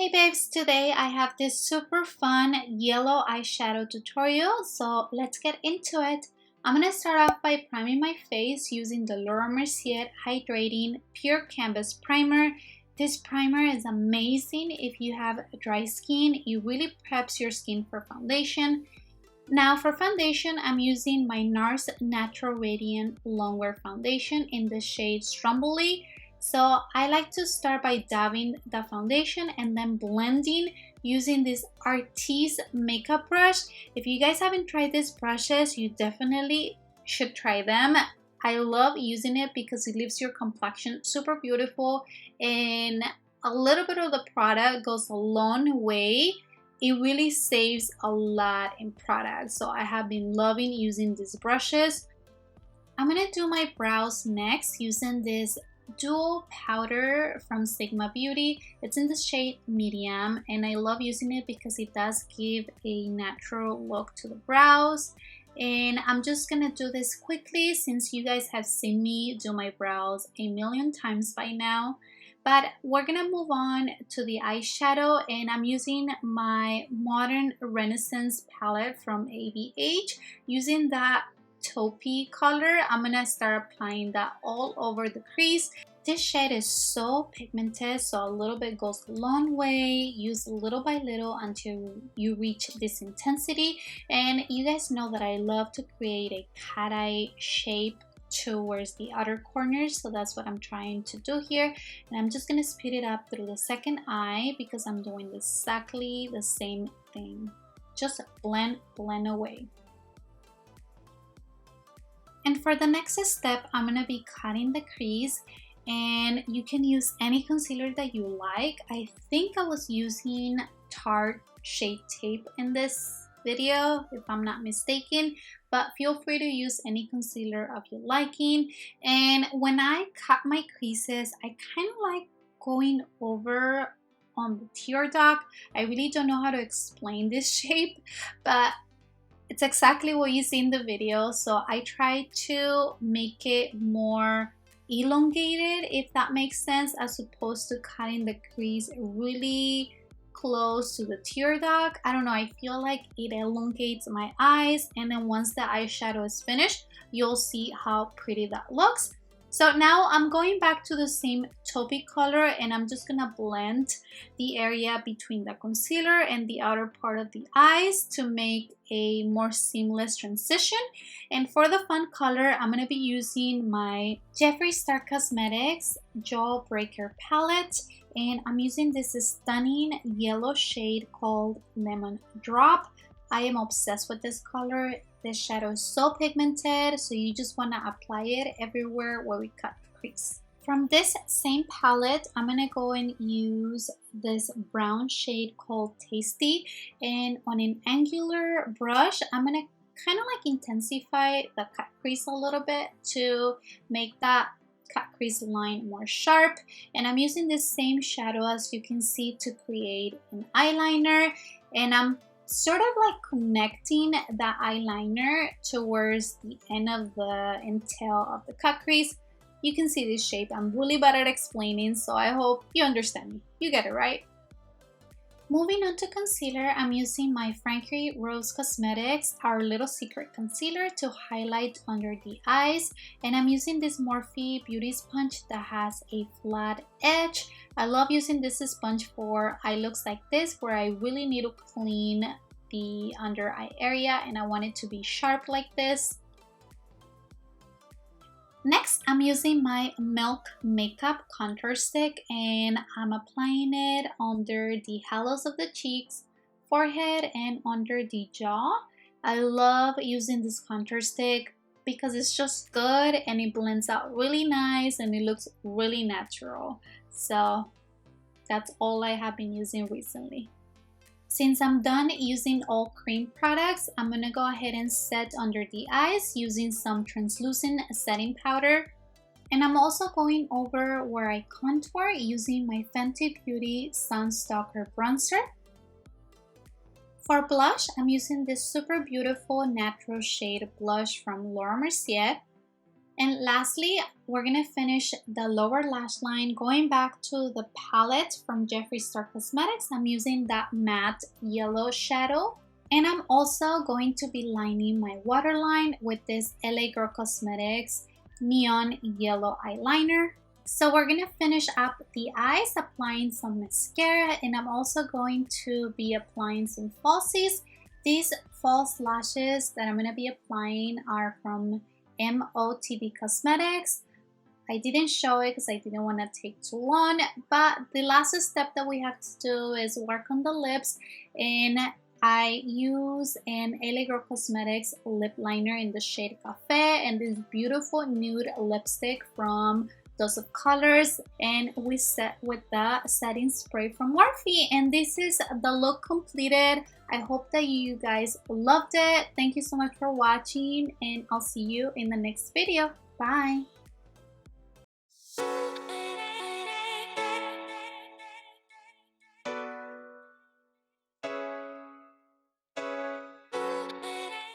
Hey babes, today I have this super fun yellow eyeshadow tutorial, so let's get into it. I'm going to start off by priming my face using the Mercier Hydrating Pure Canvas Primer. This primer is amazing if you have dry skin. It really preps your skin for foundation. Now for foundation, I'm using my NARS Natural Radiant Longwear Foundation in the shade Stromboli. So I like to start by dabbing the foundation and then blending using this Artis makeup brush. If you guys haven't tried these brushes, you definitely should try them. I love using it because it leaves your complexion super beautiful, and a little bit of the product goes a long way. It really saves a lot in product, so I have been loving using these brushes. I'm gonna do my brows next using this dual powder from Sigma Beauty. It's in the shade medium, and I love using it because it does give a natural look to the brows. And I'm just gonna do this quickly since you guys have seen me do my brows a million times by now. But we're gonna move on to the eyeshadow, and I'm using my Modern Renaissance palette from ABH. Using that taupey color, I'm gonna start applying that all over the crease. This shade is so pigmented, so a little bit goes a long way. Use little by little until you reach this intensity. And you guys know that I love to create a cat eye shape towards the outer corners, so that's what I'm trying to do here. And I'm just gonna speed it up through the second eye because I'm doing exactly the same thing. Just blend away. And for the next step, I'm gonna be cutting the crease, and you can use any concealer that you like. I think I was using Tarte Shade Tape in this video, if I'm not mistaken, but feel free to use any concealer of your liking. And when I cut my creases, I kind of like going over on the tear duct. I really don't know how to explain this shape, but it's exactly what you see in the video. So I try to make it more elongated, if that makes sense, as opposed to cutting the crease really close to the tear duct. I don't know, I feel like it elongates my eyes, and then once the eyeshadow is finished, you'll see how pretty that looks. So now I'm going back to the same taupey color, and I'm just gonna blend the area between the concealer and the outer part of the eyes to make a more seamless transition. And for the fun color, I'm gonna be using my Jeffree Star Cosmetics Jawbreaker palette, and I'm using this stunning yellow shade called Lemon Drop. I am obsessed with this color. This shadow is so pigmented, so you just want to apply it everywhere where we cut the crease. From this same palette, I'm going to go and use this brown shade called Tasty, and on an angular brush, I'm going to kind of like intensify the cut crease a little bit to make that cut crease line more sharp. And I'm using this same shadow, as you can see, to create an eyeliner, and I'm sort of like connecting the eyeliner towards the end of the tail of the cut crease. You can see this shape. I'm really bad at explaining, so I hope you understand me. You get it, right? Moving on to concealer, I'm using my Frankie Rose Cosmetics Our Little Secret Concealer to highlight under the eyes. And I'm using this Morphe Beauty Sponge that has a flat edge. I love using this sponge for eye looks like this, where I really need to clean the under eye area and I want it to be sharp like this. Next, I'm using my Milk Makeup Contour Stick, and I'm applying it under the hollows of the cheeks, forehead, and under the jaw. I love using this contour stick because it's just good and it blends out really nice and it looks really natural. So that's all I have been using recently. Since I'm done using all cream products, I'm going to go ahead and set under the eyes using some translucent setting powder. And I'm also going over where I contour using my Fenty Beauty Sunstaker bronzer. For blush, I'm using this super beautiful natural shade blush from Mercier. And lastly, we're gonna finish the lower lash line going back to the palette from Jeffree Star Cosmetics. I'm using that matte yellow shadow. And I'm also going to be lining my waterline with this LA Girl Cosmetics neon yellow eyeliner. So we're gonna finish up the eyes, applying some mascara, and I'm also going to be applying some falsies. These false lashes that I'm gonna be applying are from Motd Cosmetics. I didn't show it because I didn't want to take too long, but the last step that we have to do is work on the lips, and I use an LA Girl Cosmetics lip liner in the shade Cafe and this beautiful nude lipstick from Dose of Colors, and we set with the setting spray from Morphe, and this is the look completed. I hope that you guys loved it. Thank you so much for watching, and I'll see you in the next video. Bye!